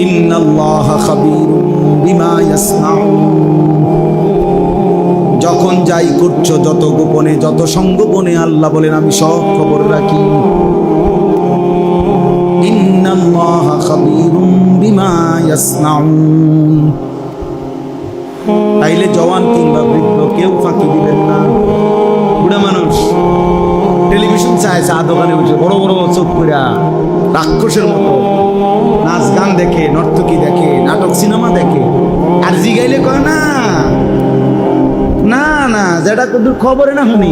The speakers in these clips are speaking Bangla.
ইন্নাল্লাহা খাবীরুম বিমা ইয়াসনাউন। যখন যাই করছো, যত গোপনে যত সংগোপনে, আল্লাহ বলেন আমি সব খবর রাখি। ইন্নাল্লাহা খাবীরুম বিমা ইয়াসনাউন। তাইলে জওয়ান কিংবা বৃদ্ধ কেউ ফাঁকি দিবেন না। বুড়া মানুষ টেলিভিশন চায়, চা দোকানে বসে বড় বড় চোখ করে রাক্ষসের মতো নাচ গান দেখে, নর্তকী দেখে, নাটক সিনেমা দেখে, আর জিগাইলে কয় না না না যেটা কিন্তু খবরে না শুনি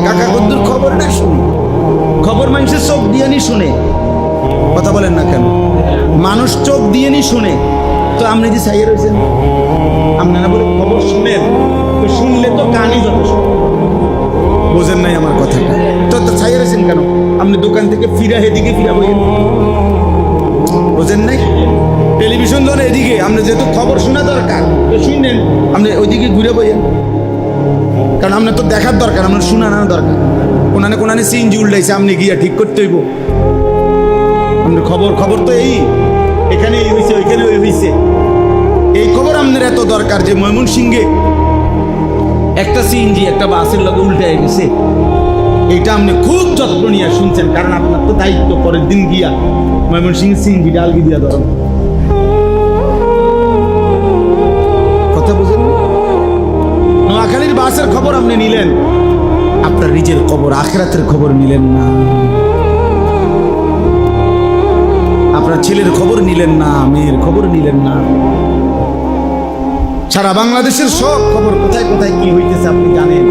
কাকা কদ্দুর খবর না শুনি। খবর মানুষের চোখ দিয়ে নি শুনে, কথা বলেন না কেন? মানুষ চোখ দিয়ে নি শুনে, তো আপনি যে চাইয়ে রয়েছেন, আপনারা বলে খবর শুনেন, তো শুনলে তো কানই যথেষ্ট। বোঝেন নাই আমার কথাটা? তো চাইয়ে রয়েছেন কেন? আপনি দোকান থেকে ফিরা এদিকে ফিরা বইয়েন, বোঝেন নাই? টেলিভিশন ধরে এদিকে, আপনি যেহেতু খবর শোনা দরকার তো শুনলেন, আপনি ওইদিকে ঘুরে বইয়েন, কারণ আপনার তো দেখার দরকার, আপনার শোনা না দরকার। কোনানে কোনানে সিনজি উল্টাইছে, আপনি গিয়া ঠিক করতে হইব। আপনার খবর তো এই এখানে এই হয়েছে, ওইখানে ওই হয়েছে, এই খবর আপনার এত দরকার যে ময়মনসিংহে একটা সিএনজি একটা বাসের লগে উল্টায় গেছে, এইটা আপনি খুব যত্ন নিয়ে শুনছেন, কারণ আপনার তো দায়িত্ব পরের দিন গিয়া ময়মনসিংহে সিএনজি ডালগি দিয়া ধরো। কথা বুঝেন? নোয়াখালীর বাসের খবর আপনি নিলেন, আপনার নিজের খবর আখিরাতের খবর নিলেন না। আপনার ছেলের খবর নিলেন না, মেয়ের খবর নিলেন না। সারা বাংলাদেশের সব খবর কোথায় কোথায় কি হইতেছে আপনি জানেন।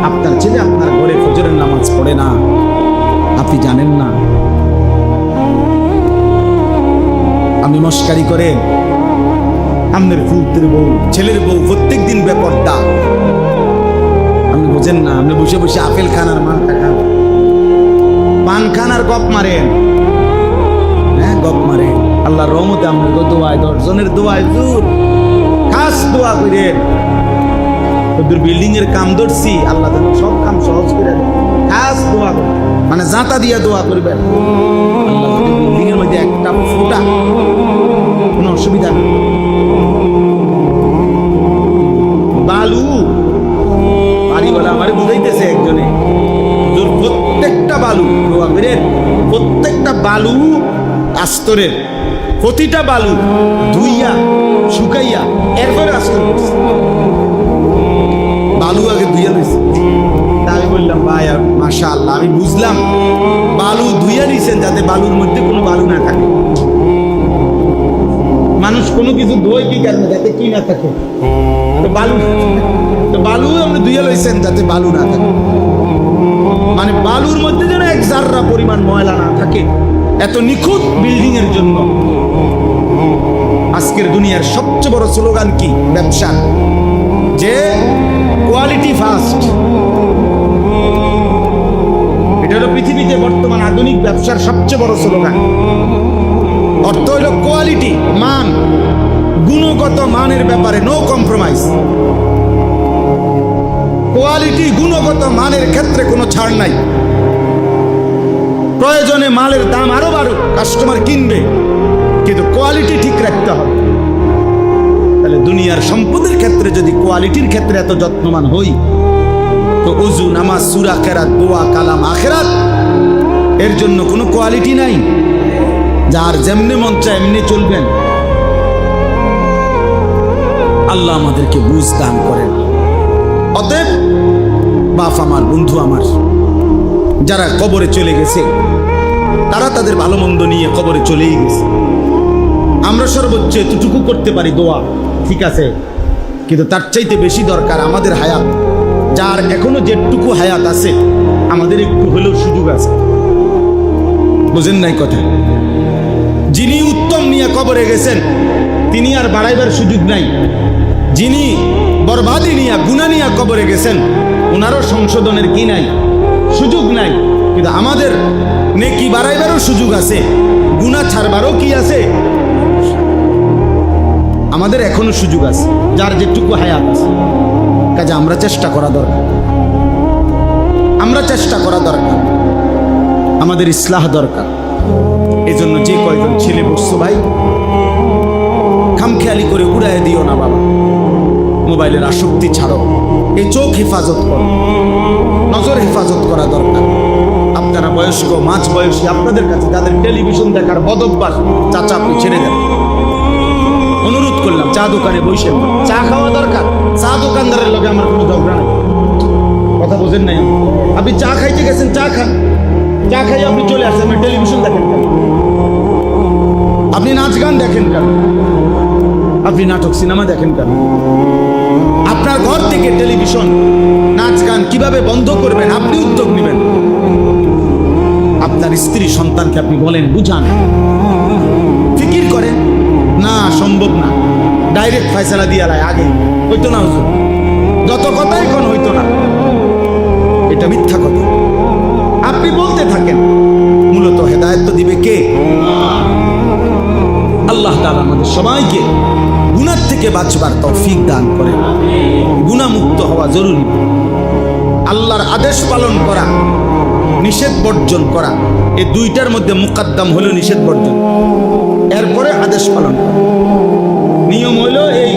আপনার ছেলে আপনার ঘরে ফজরের নামাজ পড়ে না, আপনি জানেন না। আপনি মস্কারি করেন, আপনার ফুলতের বউ ছেলের বউ প্রত্যেক দিন বেপরদা, আপনি বোঝেন না। আপনি বসে বসে আপেল খান আর মানটা খান, পান খান আর গপ মারেন, গপ মারে। আল্লাহর রহমতে আপনার দোয়ায়, 10 জনের দোয়ায় জোর খাস দোয়া করেন। ওদের বিল্ডিং এর কাম ধরছি, আল্লাহ যেন সব কাম সহজ করে দেন, খাস দোয়া করেন, মানে জাঁতা দিয়া দোয়া করবেন। আল্লাহ যদি বিল্ডিং এর মধ্যে একটা ফুটা কোনো অসুবিধা নেই। বালু বাড়িওয়ালা আমার বুঝাইতেছে একজনে, প্রত্যেকটা বালু দোয়া করেন, প্রত্যেকটা বালু আস্তরের, প্রতিটা বালু ধুইয়া শুকাইয়া এরপরে আস্তর করছে। বালু আগে ধুইয়া দিয়েছে। আমি বললাম ভাই মাশাআল্লাহ, আমি বুঝলাম বালু ধুইয়া দিয়েছেন যাতে বালুর মধ্যে কোনো বালু না থাকে। মানুষ কোনো কিছু ধোয় কি কারণে? যাতে কি না থাকে, বালু আপনি ধুইয়া লইছেন যাতে বালু না থাকে, মানে বালুর মধ্যে যেন এক জাররা পরিমাণ ময়লা না থাকে। এত নিখুঁত বিল্ডিং এর জন্য আজকের দুনিয়ার সবচেয়ে বড় স্লোগান কি? ব্যবসা, যে কোয়ালিটি ফার্স্ট। এটা হলো পৃথিবীতে বর্তমান আধুনিক ব্যবসার সবচেয়ে বড় স্লোগান। অর্থ হলো কোয়ালিটি, মান, গুণগত মানের ব্যাপারে নো কম্প্রোমাইজ। কোয়ালিটি, গুণগত মানের ক্ষেত্রে কোনো ছাড় নাই। প্রয়োজনে মালের দাম আরো বাড়ুক, কাস্টমার কিনবে, কিন্তু কোয়ালিটি ঠিক রাখতে হবে। তাহলে দুনিয়ার সম্পদের ক্ষেত্রে যদি কোয়ালিটির ক্ষেত্রে এত যত্নবান হই, তো ওযু, নামাজ, সূরা, কেরাত, দোয়া, কালাম, আখিরাত এর জন্য কোনো কোয়ালিটি নাই। যার যেমনি মন চায় এমনি চলবেন। আল্লাহ আমাদেরকে বুঝ দান করেন। অতএব বাপ আমার, বন্ধু আমার, যারা কবরে চলে গেছে তারা তাদের ভালো মন্দ নিয়ে কবরে চলেই গেছে। আমরা সর্বোচ্চ এতটুকু করতে পারি দোয়া, ঠিক আছে, কিন্তু তার চাইতে বেশি দরকার আমাদের হায়াত। যার এখনো যেটুকু হায়াত আছে, আমাদের একটু হলেও সুযোগ আছে। বুঝেন নাই কথা? যিনি উত্তম নিয়ে কবরে গেছেন তিনি আর বাড়াইবার সুযোগ নাই। যিনি বরবাদি নিয়ে, গুনাহ নিয়ে কবরে গেছেন, ওনারও সংশোধনের কি নাই? সুযোগ নাই। কিন্তু আমাদের নেকি বাড়াইবারও সুযোগ আছে, গুনাহ ছাড়বারও কি আছে? আমাদের এখনো সুযোগ আছে, যার যেটুকু হায়াত আছে। কাজে আমরা চেষ্টা করা দরকার, আমরা চেষ্টা করা দরকার। আমাদের ইসলাহ দরকার। এজন্য যে কয়জন ছেলে বসছো ভাই, খামখেয়ালি করে উড়ায় দিও না বাবা। মোবাইলের আসক্তি ছাড়ো, এই চোখ হেফাজত করো, নজর হেফাজত করা দরকার। আপনারা বয়স্ক, মাঝ বয়সী, আপনাদের কাছে যাদের টেলিভিশন দেখার বদভ্যাস, চাচা আপনি ছেড়ে দেন। অনুরোধ করলাম, চা দোকানে বসেন, চা খাওয়া দরকার। চা দোকানদারের লগে আমার কোনো ঝগড়া নেই, কথা বোঝেন নাই? আপনি চা খাইতে গেছেন, চা খান, চা খাই আপনি চলে আসছেন, আপনি টেলিভিশন দেখেন কেন? আপনি নাচ গান দেখেন কেন? আপনি নাটক সিনেমা দেখেন কেন? আপনার ঘর থেকে টেলিভিশন, নাচ গান কিভাবে বন্ধ করবেন আপনি উদ্যোগ নেবেন। আপনার স্ত্রী সন্তানকে আপনি বলেন, বুঝান, ফিকির করেন। না, সম্ভব না, ডাইরেক্ট ফয়সালা দিয়ে আলায়, আগে হইতো না হুজুর, যত কথা এখন হইতো না, এটা মিথ্যা কথা। আপনি বলতে থাকেন, মূলত হেদায়েত তো দিবে কে? আল্লাহ তাআলা আমাদের সবাইকে গুনাহ থেকে বাঁচবার তৌফিক দান করে। গুনাহ মুক্ত হওয়া জরুরি। আল্লাহর আদেশ পালন করা, নিষেধ বর্জন করা, এই দুইটার মধ্যে মুকদ্দম হলো নিষেধ বর্জন, এরপরে আদেশ পালন করা। নিয়ম হলো, এই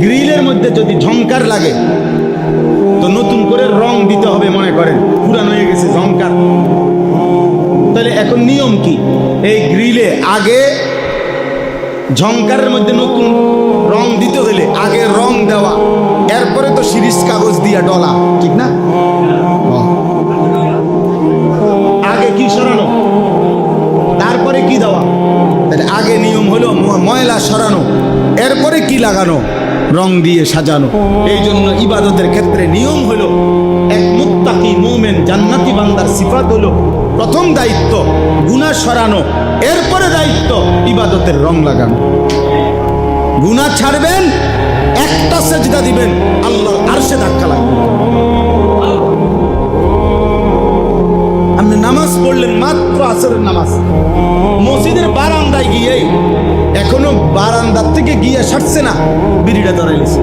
গ্রিলের মধ্যে যদি ঝংকার লাগে তো নতুন করে রং দিতে হবে। মনে করেন পুরানো হয়ে গেছে ঝংকার, তাহলে এখন নিয়ম কি? এই গ্রিলে আগে ঝংকারের মধ্যে নতুন রং দিতে হলে আগে রং দেওয়া, এরপরে তো শিরিষ কাগজ দিয়া ডলা, ঠিক না? আগে কি সরানো, তারপরে কি দেওয়া? তাহলে আগে নিয়ম হলো ময়লা সরানো, এরপরে কি লাগানো? রং দিয়ে সাজানো। এই জন্য ইবাদতের ক্ষেত্রে নিয়ম হলো, এক মুত্তাকি মুমিন জান্নাতি বান্দার সিফাত হলো, প্রথম দায়িত্ব গুনাহ সরানো, এরপরে দায়িত্ব ইবাদতের রং লাগানো। গুনাহ ছাড়বেন, একটা সেজদা দিবেন, আল্লাহর আরশে ধাক্কা লাগবে। আপনি নামাজ পড়লেন, মাত্র আসরের নামাজ, মসজিদের বারান্দায় গিয়ে, এখনো বারান্দার থেকে গিয়ে সারছে না, বিড়িটা ধরাইছে।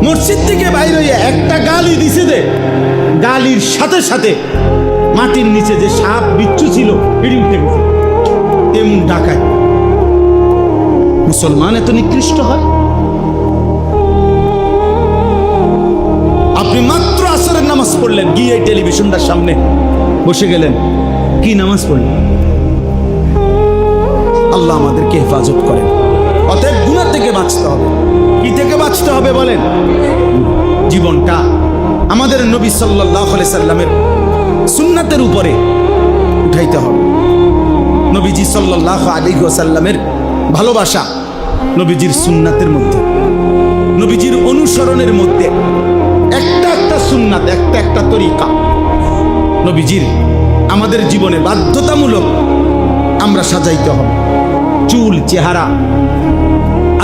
মসজিদ থেকে বাইরে হইয়া একটা গালি দিছে, দে গালির সাথে সাথে মাটির নিচে যে সাপ বিচ্ছু ছিল এটি উঠে গেছে। এমন ডাকায় মুসলমান এত নিকৃষ্ট হয়? আপনি মাত্র আসরের নামাজ পড়লেন, গিয়ে টেলিভিশনটার সামনে বসে গেলেন, কি নামাজ পড়লেন? আল্লাহ আমাদেরকে হেফাজত করেন। অতএব গুনাহ থেকে বাঁচতে হবে। কি থেকে বাঁচতে হবে বলেন? জীবনটা আমাদের নবী সাল্লাল্লাহু আলাইহি সাল্লামের সুন্নাতের উপরে উঠাইতে হবে। নবীজি সাল্লাল্লাহু আলাইহি ওয়াসাল্লামের ভালোবাসা নবীজির সুন্নাতের মধ্যে, নবীজির অনুসরণের মধ্যে একটা একটা সুন্নাত, একটা একটা তরিকা নবীজির আমাদের জীবনে বাধ্যতামূলক আমরা সাজাইতে হবে। চুল, চেহারা,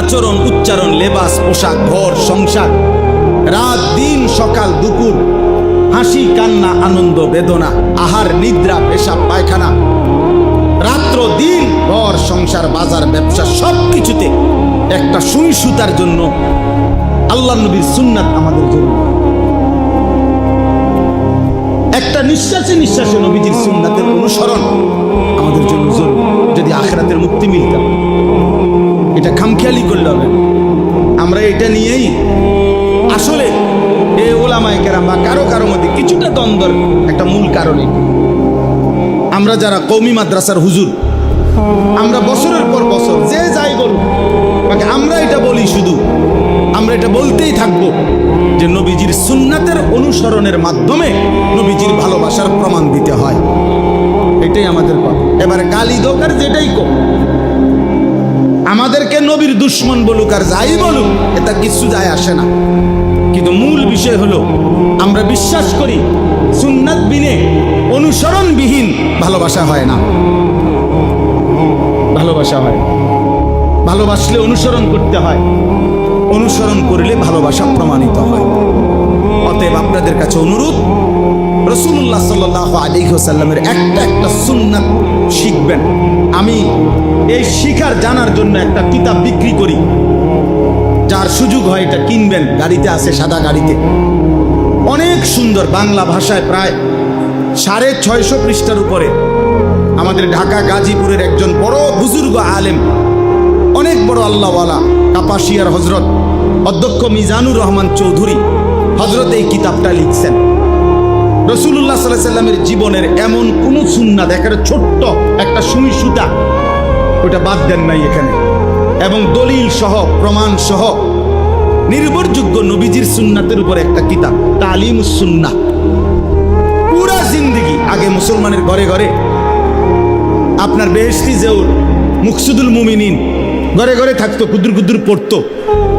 আচরণ, উচ্চারণ, লেবাস, পোশাক, ঘর, সংসার, রাত, দিন, সকাল, দুপুর, হাসি, কান্না, আনন্দ, বেদনা, আহার, নিদ্রা, পেশাব, পায়খানা, রাত্র, দিন, ঘর, সংসার, বাজার, ব্যবসা, সব কিছুতে একটা সুই সুতার জন্য আল্লাহ নবীর সুন্নাত আমাদের জন্য। একটা নিঃশ্বাসে নিঃশ্বাসে নবীজির সুন্নাতের অনুসরণ আমাদের জন্য জরুরি, যদি আখিরাতের মুক্তি মিলতে। এটা খামখেয়ালি করলে হবে। আমরা এটা নিয়েই আসলে এই ওলামায়ে কেরাম বা কারো কারো মধ্যে কিছুটা দ্বন্দ্বের একটা মূল কারণে, আমরা যারা কওমি মাদ্রাসার হুজুর, আমরা বছরের পর বছর যে যাই বলুন, আমরা এটা বলি, শুধু আমরা এটা বলতেই থাকবো যে নবীজির সুন্নাতের অনুসরণের মাধ্যমে নবীজির ভালোবাসার প্রমাণ দিতে হয়। এটাই আমাদের কথা। এবারে গালি দোকার যেটাই কো, আমাদেরকে নবীর দুশ্মন বলুক আর যাই বলুক, এটা কিছু যায় আসে না। কিন্তু মূল বিষয় হলো আমরা বিশ্বাস করি সুন্নাত বিনে, অনুসরণবিহীন ভালোবাসা হয় না। ভালোবাসা হয়, ভালোবাসলে অনুসরণ করতে হয়, অনুসরণ করলে ভালোবাসা প্রমাণিত হয়। অতএব আপনাদের কাছে অনুরোধ, রাসূলুল্লাহ সাল্লাল্লাহু আলাইহি ওয়াসাল্লামের একটা একটা সুন্নাত শিখবেন। আমি এই শিখার জানার জন্য একটা কিতাব বিক্রি করি, যার সুযোগ হয় এটা কিনবেন, গাড়িতে আছে, সাদা গাড়িতে অনেক সুন্দর বাংলা ভাষায়, প্রায় 650 পৃষ্ঠার উপরে। আমাদের ঢাকা গাজীপুরের একজন বড় বুজুর্গ আলেম, অনেক বড় আল্লাহওয়ালা, কাপাসিয়ার হজরত অধ্যক্ষ মিজানুর রহমান চৌধুরী হজরত এই কিতাবটা লিখছেন। রাসূলুল্লাহ সাল্লাল্লাহু আলাইহি সাল্লামের জীবনের এমন কোন সুন্নাত, একটা ছোট্ট একটা সুই সুতা ওটা বাদ দেন নাই এখানে, এবং দলিল সহ প্রমাণ সহ নির্ভরযোগ্য নবীজির সুন্নাতের উপরে একটা কিতাব, তালিমুস সুন্নাহ। পুরা জিন্দেগি আগে মুসলমানের ঘরে ঘরে আপনার বেহেশতি জেউর, মুকসুদুল মুমিনিন ঘরে ঘরে থাকতো, কুদুর কুদুর পড়তো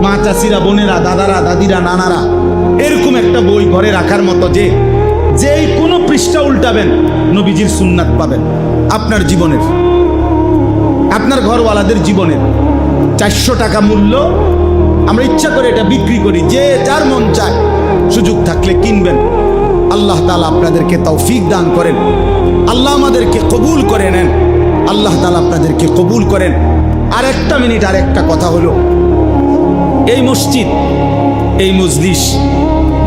মা, চাচিরা, বোনেরা, দাদারা, দাদিরা, নানারা। এরকম একটা বই ঘরে রাখার মতো, যে যেই কোনো পৃষ্ঠা উল্টাবেন নবীজির সুন্নাত পাবেন আপনার জীবনের, আপনার ঘরওয়ালাদের জীবনের। 400 টাকা মূল্য, আমরা ইচ্ছা করে এটা বিক্রি করি, যে যার মন চায় সুযোগ থাকলে কিনবেন। আল্লাহ তাআলা আপনাদেরকে তৌফিক দান করেন, আল্লাহ আমাদেরকে কবুল করে নেন, আল্লাহ তাআলা আপনাদেরকে কবুল করেন। আর একটা মিনিট, আর একটা কথা হলো, এই মসজিদ, এই মজলিস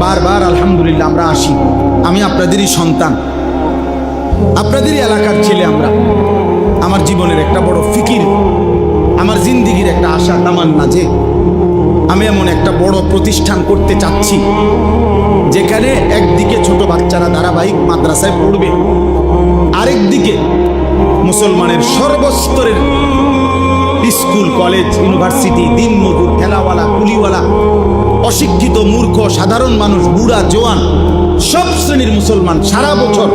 বারবার আলহামদুলিল্লাহ আমরা আসি। আমি আপনাদেরই সন্তান, আপনাদেরই এলাকার ছেলে। আমার জীবনের একটা বড় ফিকির, আমার জিন্দিগির একটা আশা তামান্না, যে আমি এমন একটা বড় প্রতিষ্ঠান করতে চাচ্ছি, যেখানে একদিকে ছোট বাচ্চারা ধারাবাহিক মাদ্রাসায় পড়বে, আরেকদিকে মুসলমানের সর্বস্তরের স্কুল, কলেজ, ইউনিভার্সিটি, দিন মজুর, ঠেলাওয়ালা, কুলিওয়ালা, অশিক্ষিত, মূর্খ, সাধারণ মানুষ, বুড়া, জোয়ান, সব শ্রেণীর মুসলমান সারা বছর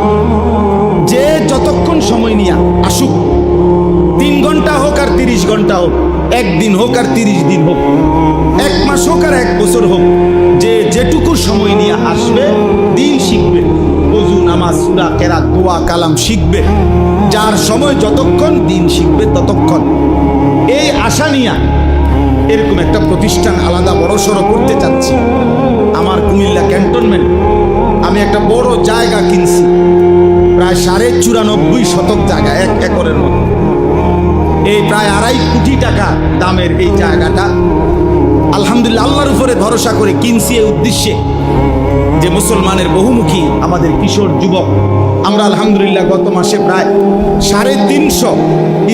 যে যতক্ষণ সময় নিয়ে আসুক, 3 ঘন্টা হোক আর 30 ঘন্টা হোক, 1 দিন হোক আর 30 দিন হোক, 1 মাস হোক আর 1 বছর হোক, যে যেটুকু সময় নিয়ে আসবে দিন শিখবে, ওযু, নামাজ, সূরা, কেরাত, দোয়া, কালাম শিখবে। যার সময় যতক্ষণ দিন শিখবে ততক্ষণ। এই আশা নিয়ে এরকম একটা প্রতিষ্ঠান আলাদা বড়সড় করতে চাচ্ছি। আমার কুমিল্লা ক্যান্টনমেন্ট, আমি একটা বড় জায়গা কিনছি, প্রায় 94.5 শতক জায়গা, 1 একরের মতো। এই প্রায় 2.5 কোটি টাকা দামের এই জায়গাটা আলহামদুলিল্লাহ আল্লাহর উপরে ভরসা করে কিনছি, এই উদ্দেশ্যে যে মুসলমানের বহুমুখী আমাদের কিশোর যুবক, আমরা আলহামদুলিল্লাহ গত মাসে প্রায় 350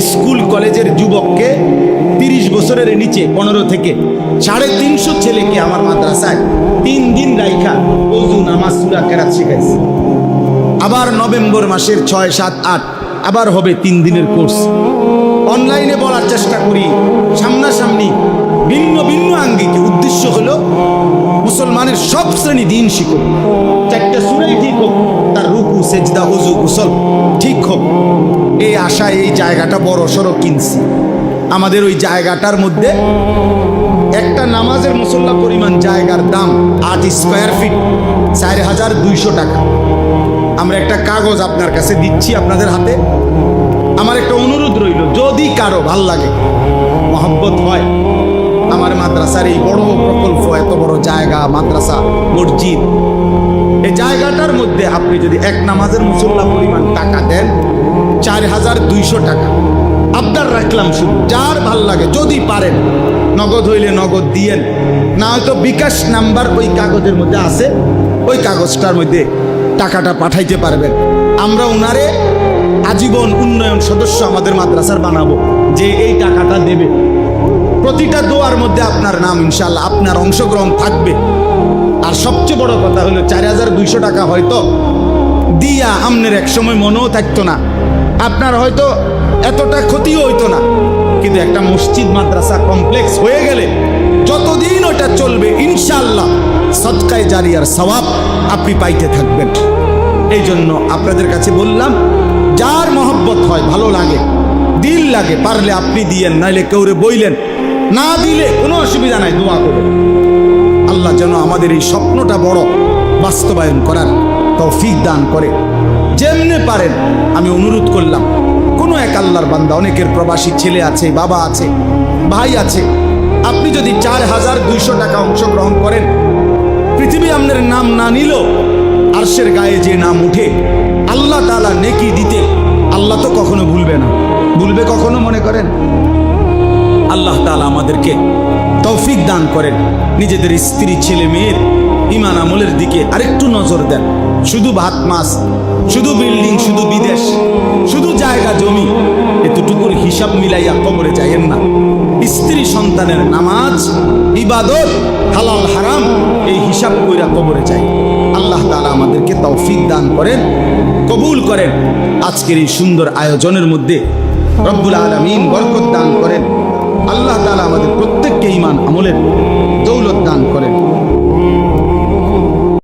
স্কুল কলেজের যুবককে, 30 বছরের নিচে 15 থেকে 350 ছেলেকে আমার মাদ্রাসায় 3 দিন রাইখা ওযু, নামাজ, সূরা, কেরাত শিখাইছি। আবার নভেম্বর মাসের 6, 7, 8 আবার হবে 3 দিনের কোর্স। অনলাইনে বলার চেষ্টা করি, সামনাসামনি ভিন্ন ভিন্ন আঙ্গিকে। উদ্দেশ্য হলো মুসলমানের সব শ্রেণী দিন শিখুক, 4টা সূরাই ঠিক হোক, তার রুকু, সেজদা, ওযু, গোসল ঠিক হোক। এই আশায় এই জায়গাটা বড় সড়ো কিনছি। আমাদের ওই জায়গাটার মধ্যে একটা নামাজের মুসল্লা পরিমাণ জায়গার দাম 8 স্কয়ার ফিট, 4200 টাকা। আমরা একটা কাগজ আপনার কাছে দিচ্ছি, আপনাদের হাতে। আমার একটা অনুরোধ রইল, যদি কারো ভাল লাগে, মহব্বত হয়, আমার মাদ্রাসার এই বড় প্রকল্প, এত বড় জায়গা, মাদ্রাসা, মসজিদ, এই জায়গাটার মধ্যে আপনি যদি এক নামাজের মুসল্লা পরিমাণ টাকা দেন, 4200 টাকা আপনার রাখলাম। শুধু যার ভাল লাগে, যদি পারেন নগদ হইলে নগদ দিয়েন, না হয়তো বিকাশ নাম্বার ওই কাগজের মধ্যে আছে, ওই কাগজটার মধ্যে টাকাটা পাঠাইতে পারবেন। আমরা উনারে আজীবন উন্নয়ন সদস্য আমাদের মাদ্রাসার বানাবো, যে এই টাকাটা দেবে। প্রতিটা দোয়ার মধ্যে আপনার নাম, ইনশাআল্লাহ আপনার অংশগ্রহণ থাকবে। আর সবচেয়ে বড় কথা হলো 4200 টাকা হয়তো দিয়া আমনের এক সময় মনেও থাকতো না, আপনার হয়তো এতটা ক্ষতিও হইতো না, কিন্তু একটা মসজিদ, মাদ্রাসা, কমপ্লেক্স হয়ে গেলে যতদিন ওটা চলবে ইনশাআল্লাহ সদকায়ে জারিয়ার সওয়াব আপনি পাইতে থাকবেন। এই জন্য আপনাদের কাছে বললাম, যার মহব্বত হয়, ভালো লাগে, দিল লাগে, পারলে আপনি দিয়েন, নাইলে কেউরে বইলেন, না দিলে কোনো অসুবিধা নাই, দোয়া করবেন। আল্লাহ যেন আমাদের এই স্বপ্নটা বড় বাস্তবায়ন করার তৌফিক দান করে। যেমনে পারেন আমি অনুরোধ করলাম, কোনো এক আল্লাহর বান্দা, অনেকের প্রবাসী ছেলে আছে, বাবা আছে, ভাই আছে, আপনি যদি 4200 টাকা অংশগ্রহণ করেন, পৃথিবী আপনার নাম না নিল, আরশের গায়ে যে নাম উঠে, আল্লাহ তাআলা নেকি দিতে, আল্লাহ তো কখনো ভুলবে না। ভুলবে কখনো মনে করেন? আল্লাহ তাআলা আমাদেরকে তৌফিক দান করেন, নিজেদের স্ত্রী, ছেলে মেয়ের ইমান আমলের দিকে আরেকটু নজর দেন। শুধু ভাত মাছ, শুধু বিল্ডিং, শুধু বিদেশ, শুধু জায়গা জমি, এতটুকুর হিসাব মিলাইয়া কবরে যাইয়েন না। স্ত্রী সন্তানের নামাজ, ইবাদত, হালাল হারাম, এই হিসাব কইরা কবরে যাই। আল্লাহ তাআলা আমাদেরকে তৌফিক দান করেন, কবুল করেন। আজকের এই সুন্দর আয়োজনের মধ্যে রব্বুল আলামিন বরকত দান করেন। আল্লাহ তাআলা আমাদের প্রত্যেককে ঈমান আমলের দৌলত দান করেন।